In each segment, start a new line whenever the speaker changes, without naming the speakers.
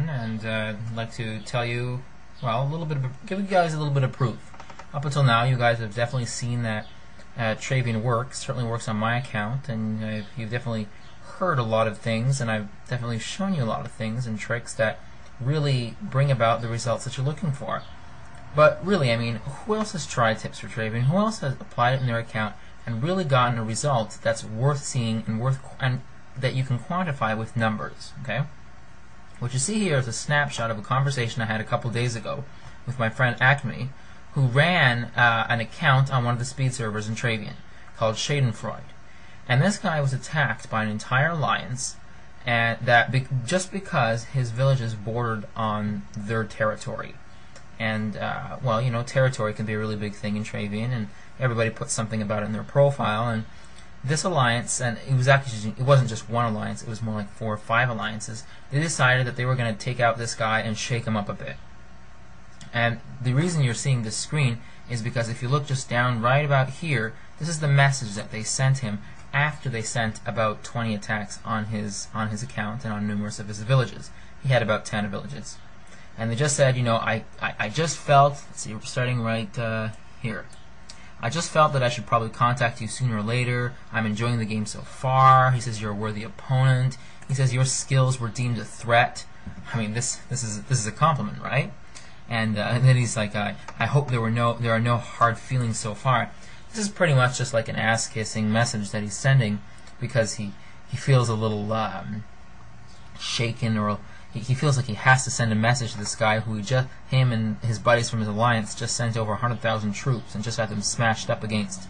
and I'd like to tell you, well, give you guys a little bit of proof. Up until now, you guys have definitely seen that Travian Works certainly works on my account, and you've definitely heard a lot of things, and I've definitely shown you a lot of things and tricks that really bring about the results that you're looking for. But really, I mean, who else has tried Tips for Travian? Who else has applied it in their account and really gotten a result that's worth seeing and that you can quantify with numbers? Okay. What you see here is a snapshot of a conversation I had a couple days ago with my friend Acme, who ran an account on one of the speed servers in Travian called Schadenfreude. And this guy was attacked by an entire alliance, and just because his villages bordered on their territory. And well, you know, territory can be a really big thing in Travian, and everybody puts something about it in their profile. And this alliance, and it wasn't just one alliance, it was more like 4 or 5 alliances. They decided that they were going to take out this guy and shake him up a bit. And the reason you're seeing this screen is because if you look just down right about here, this is the message that they sent him after they sent about 20 attacks on his account and on numerous of his villages. He had about 10 villages. And they just said, you know, I just felt, let's see, we're starting right here. I just felt that I should probably contact you sooner or later. I'm enjoying the game so far. He says you're a worthy opponent. He says your skills were deemed a threat. I mean, this is a compliment, right? And then he's like, I hope there are no hard feelings so far. This is pretty much just like an ass-kissing message that he's sending because he feels a little shaken, or he feels like he has to send a message to this guy who him and his buddies from his alliance just sent over 100,000 troops and just had them smashed up against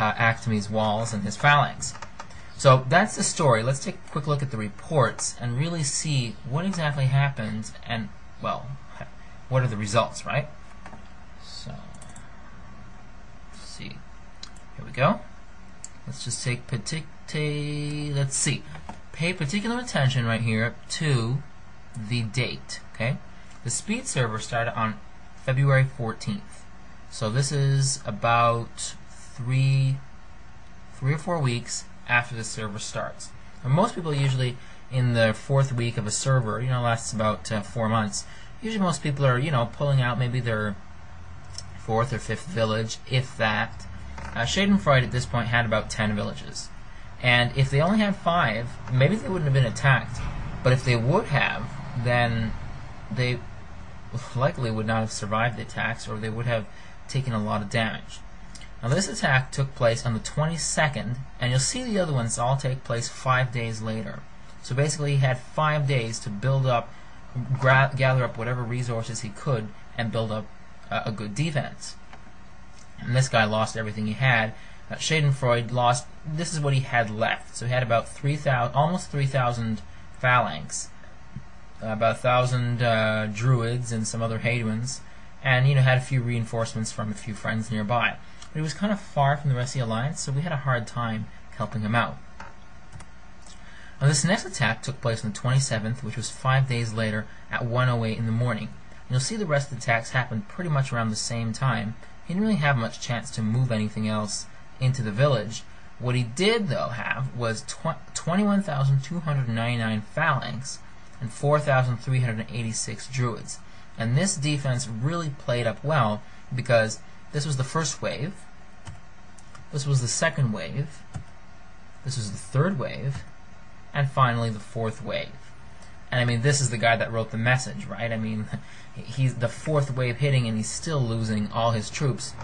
Acme's walls and his phalanx. So that's the story. Let's take a quick look at the reports and really see what exactly happened and, well, what are the results, right? So, let's see. Here we go. Let's just take let's see. Pay particular attention right here to the date, okay? The speed server started on February 14th. So this is about three or 4 weeks after the server starts. And most people usually in the 4th week of a server, you know, lasts about 4 months. Usually most people are, you know, pulling out maybe their 4th or 5th village, if that. Schadenfreude at this point had about 10 villages. And if they only had 5, maybe they wouldn't have been attacked. But if they would have, then they likely would not have survived the attacks, or they would have taken a lot of damage. Now this attack took place on the 22nd, and you'll see the other ones all take place 5 days later. So basically he had 5 days to build up, gather up whatever resources he could, and build up a good defense. And this guy lost everything he had. Schadenfreude lost, this is what he had left. So he had about almost 3,000 phalanx, about 1,000 druids and some other Haduans, and, you know, had a few reinforcements from a few friends nearby. But he was kind of far from the rest of the alliance, so we had a hard time helping him out. Now this next attack took place on the 27th, which was 5 days later at 1:08 in the morning. And you'll see the rest of the attacks happened pretty much around the same time. He didn't really have much chance to move anything else into the village. What he did, though, have was 21,299 phalanx and 4,386 druids. And this defense really played up well because this was the first wave, this was the second wave, this was the third wave, and finally the 4th wave. And I mean, this is the guy that wrote the message, right? I mean, he's the 4th wave hitting and he's still losing all his troops.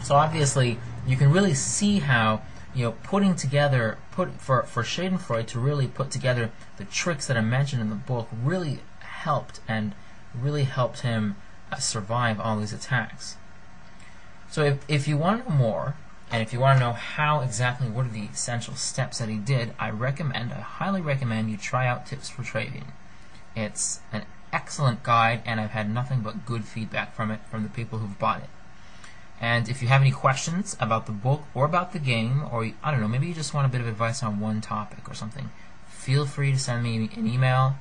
So obviously, you can really see how, you know, for Schadenfreude to really put together the tricks that are mentioned in the book really helped him survive all these attacks. So if you want to know more, and if you want to know how exactly what are the essential steps that he did, I highly recommend you try out Tips for Travian. It's an excellent guide, and I've had nothing but good feedback from it from the people who've bought it. And if you have any questions about the book or about the game, or I don't know, maybe you just want a bit of advice on one topic or something, feel free to send me an email.